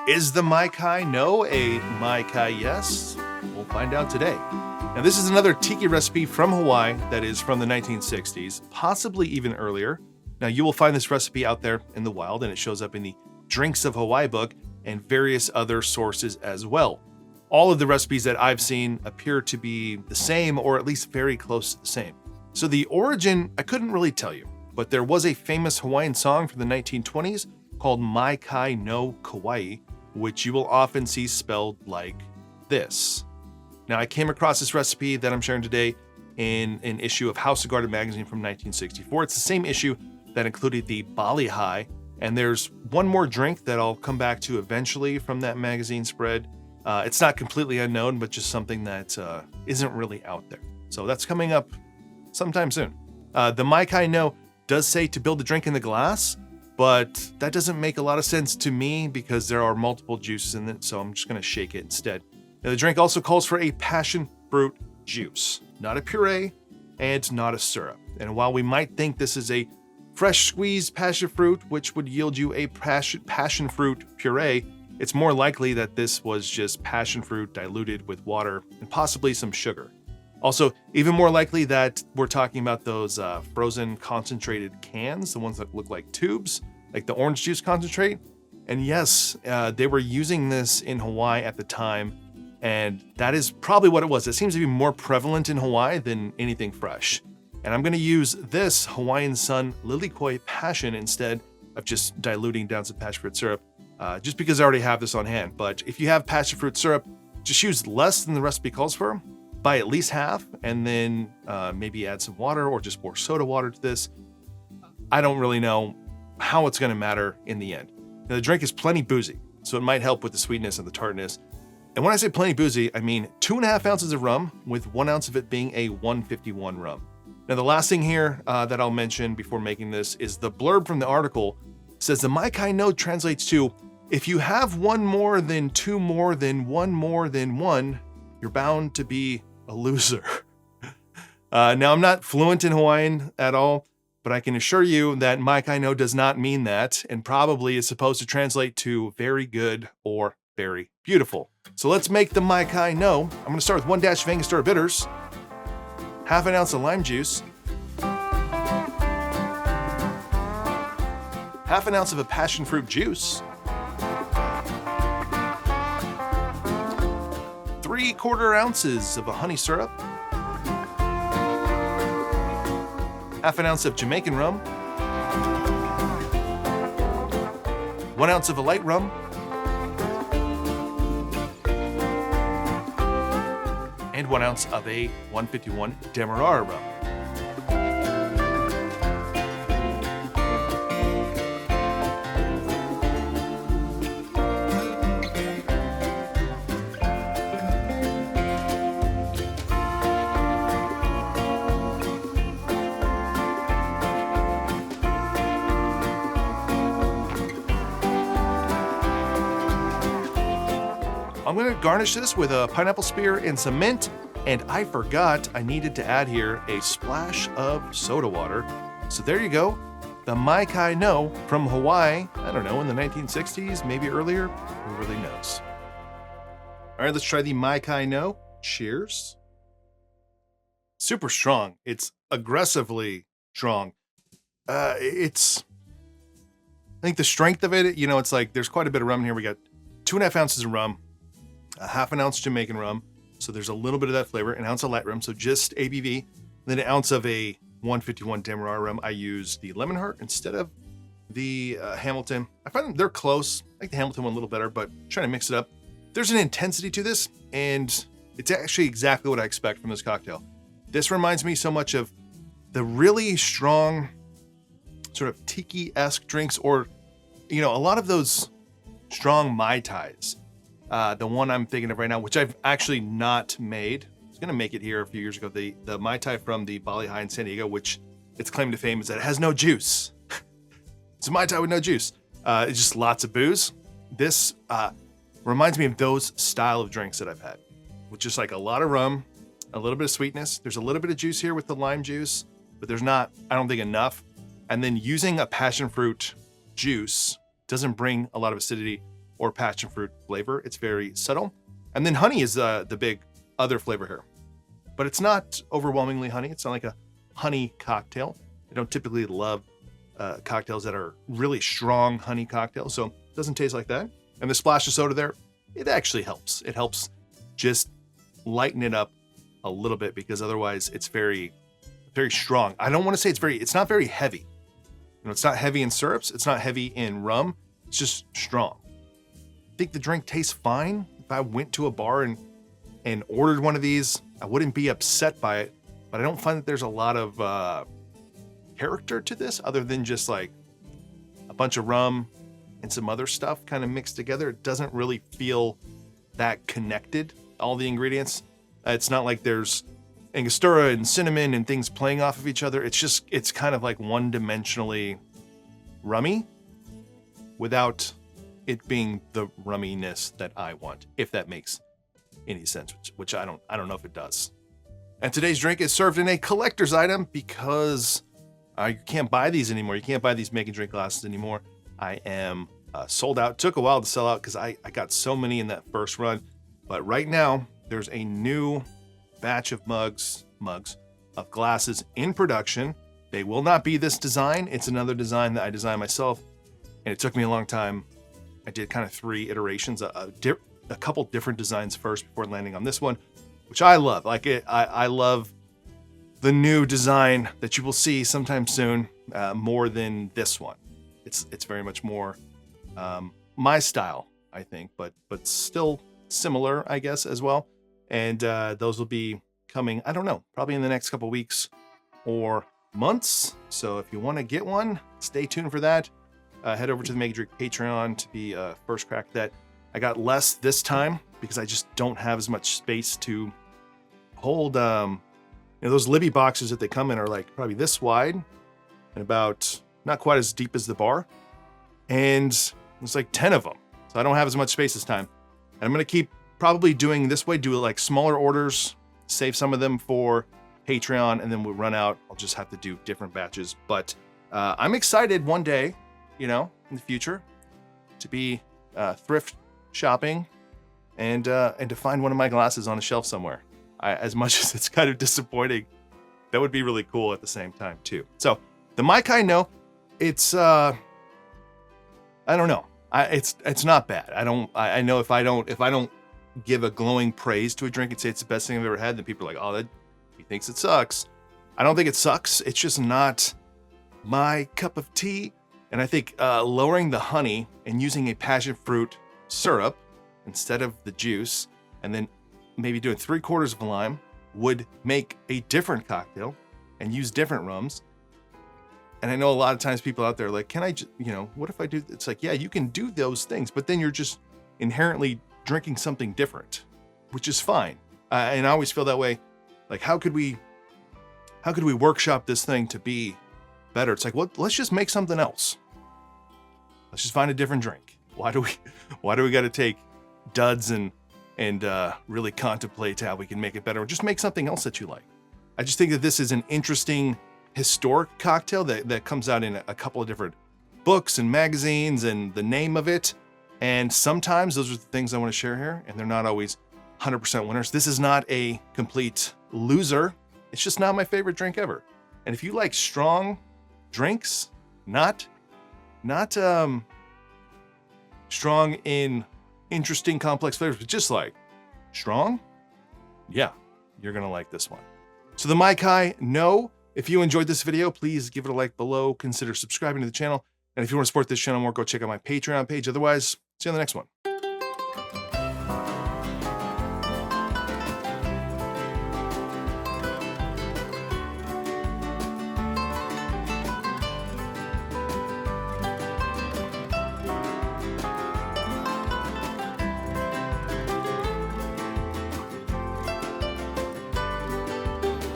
Is the Mai Kai No a Mai Kai yes? We'll find out today. Now, this is another tiki recipe from Hawaii that is from the 1960s, possibly even earlier. Now, you will find this recipe out there in the wild, and it shows up in the Drinks of Hawaii book and various other sources as well. All of the recipes that I've seen appear to be the same, or at least very close to the same. So the origin, I couldn't really tell you, but there was a famous Hawaiian song from the 1920s called Mai Kai No Kauai, which you will often see spelled like this. Now, I came across this recipe that I'm sharing today in an issue of House of Garden magazine from 1964. It's the same issue that included the Bali High, and there's one more drink that I'll come back to eventually from that magazine spread. It's not completely unknown, but just something that isn't really out there. So that's coming up sometime soon. The Mai Kai No does say to build the drink in the glass, but that doesn't make a lot of sense to me because there are multiple juices in it, so I'm just gonna shake it instead. Now, the drink also calls for a passion fruit juice, not a puree and not a syrup. And while we might think this is a fresh squeezed passion fruit, which would yield you a passion fruit puree, it's more likely that this was just passion fruit diluted with water and possibly some sugar. Also, even more likely that we're talking about those frozen concentrated cans, the ones that look like tubes, like the orange juice concentrate. And yes, they were using this in Hawaii at the time, and that is probably what it was. It seems to be more prevalent in Hawaii than anything fresh. And I'm gonna use this Hawaiian Sun Lilikoi Passion instead of just diluting down some passion fruit syrup, just because I already have this on hand. But if you have passion fruit syrup, just use less than the recipe calls for, by at least half, and then maybe add some water or just pour soda water to this. I don't really know how it's gonna matter in the end. Now, the drink is plenty boozy, so it might help with the sweetness and the tartness. And when I say plenty boozy, I mean 2.5 ounces of rum, with 1 ounce of it being a 151 rum. Now, the last thing here that I'll mention before making this is the blurb from the article says the Mai Kai No translates to, if you have one more than two more than one more than one, you're bound to be a loser. Now, I'm not fluent in Hawaiian at all, but I can assure you that Mai Kai No does not mean that, and probably is supposed to translate to very good or very beautiful. So let's make the Mai Kai No. I'm gonna start with 1 dash of Angostura bitters, half an ounce of lime juice, half an ounce of a passion fruit juice, 3/4 ounces of a honey syrup, half an ounce of Jamaican rum, 1 ounce of a light rum, and 1 ounce of a 151 Demerara Rum. I'm gonna garnish this with a pineapple spear and some mint, and I forgot I needed to add here a splash of soda water. So there you go, the Mai Kai No from Hawaii, I don't know, in the 1960s, maybe earlier, who really knows. All right, let's try the Mai Kai No. Cheers. Super strong, it's aggressively strong. I think the strength of it, it's like there's quite a bit of rum here. We got 2.5 ounces of rum, a half an ounce Jamaican rum, so there's a little bit of that flavor, an ounce of light rum, so just ABV, then an ounce of a 151 Demerara rum. I use the Lemon Heart instead of the Hamilton. I find they're close. I like the Hamilton one a little better, but trying to mix it up. There's an intensity to this, and it's actually exactly what I expect from this cocktail. This reminds me so much of the really strong sort of tiki-esque drinks, or, a lot of those strong Mai Tais. The one I'm thinking of right now, which I've actually not made. I was gonna make it here a few years ago. The Mai Tai from the Bali High in San Diego, which its claim to fame is that it has no juice. It's a Mai Tai with no juice. It's just lots of booze. This reminds me of those style of drinks that I've had, with just like a lot of rum, a little bit of sweetness. There's a little bit of juice here with the lime juice, but there's not, I don't think, enough. And then using a passion fruit juice doesn't bring a lot of acidity. or passion fruit flavor. It's very subtle. And then honey is the big other flavor here. But it's not overwhelmingly honey. It's not like a honey cocktail. I don't typically love cocktails that are really strong honey cocktails, so it doesn't taste like that. And the splash of soda there, it actually helps. It helps just lighten it up a little bit, because otherwise it's very, very strong. I don't want to say it's not very heavy. You know, it's not heavy in syrups. It's not heavy in rum. It's just strong. I think the drink tastes fine. If I went to a bar and ordered one of these, I wouldn't be upset by it, but I don't find that there's a lot of character to this other than just like a bunch of rum and some other stuff kind of mixed together. It doesn't really feel that connected, all the ingredients. It's not like there's Angostura and cinnamon and things playing off of each other. It's kind of like one-dimensionally rummy without it being the rumminess that I want, if that makes any sense, which I don't know if it does. And today's drink is served in a collector's item because you can't buy these anymore. You can't buy these Make and Drink glasses anymore. I am sold out. It took a while to sell out because I got so many in that first run. But right now, there's a new batch of mugs of glasses in production. They will not be this design. It's another design that I designed myself, and it took me a long time. I did kind of 3 iterations, a couple different designs first before landing on this one, which I love. I love the new design that you will see sometime soon more than this one. It's very much more my style, I think, but still similar, I guess, as well. And those will be coming, I don't know, probably in the next couple weeks or months. So if you want to get one, stay tuned for that. Head over to the Make and Drink Patreon to be first crack at that. I got less this time because I just don't have as much space to hold. Those Libby boxes that they come in are like probably this wide and about not quite as deep as the bar. And there's like 10 of them. So I don't have as much space this time. And I'm going to keep probably doing this way, do it like smaller orders, save some of them for Patreon, and then we'll run out. I'll just have to do different batches. But I'm excited one day, in the future, to be thrift shopping and to find one of my glasses on a shelf somewhere. As much as it's kind of disappointing, that would be really cool at the same time too. So the Mai Kai No, it's I don't know. It's not bad. I know if I don't give a glowing praise to a drink and say it's the best thing I've ever had, then people are like, oh, he thinks it sucks. I don't think it sucks. It's just not my cup of tea. And I think lowering the honey and using a passion fruit syrup instead of the juice, and then maybe doing 3/4 of a lime would make a different cocktail and use different rums. And I know a lot of times people out there are like, can I just, what if I do? It's like, yeah, you can do those things, but then you're just inherently drinking something different, which is fine. And I always feel that way. Like, how could we workshop this thing to be better? It's like, well, let's just make something else. Let's just find a different drink. Why do we got to take duds and really contemplate how we can make it better, or just make something else that you like? I just think that this is an interesting historic cocktail that comes out in a couple of different books and magazines, and the name of it. And sometimes those are the things I want to share here, and they're not always 100% winners. This is not a complete loser. It's just not my favorite drink ever. And if you like strong drinks, not strong in interesting complex flavors, but just like strong, yeah, you're gonna like this one. So the Mai Kai No. If you enjoyed this video, please give it a like below. Consider subscribing to the channel. And if you want to support this channel more, go check out my Patreon page. Otherwise, see you on the next one.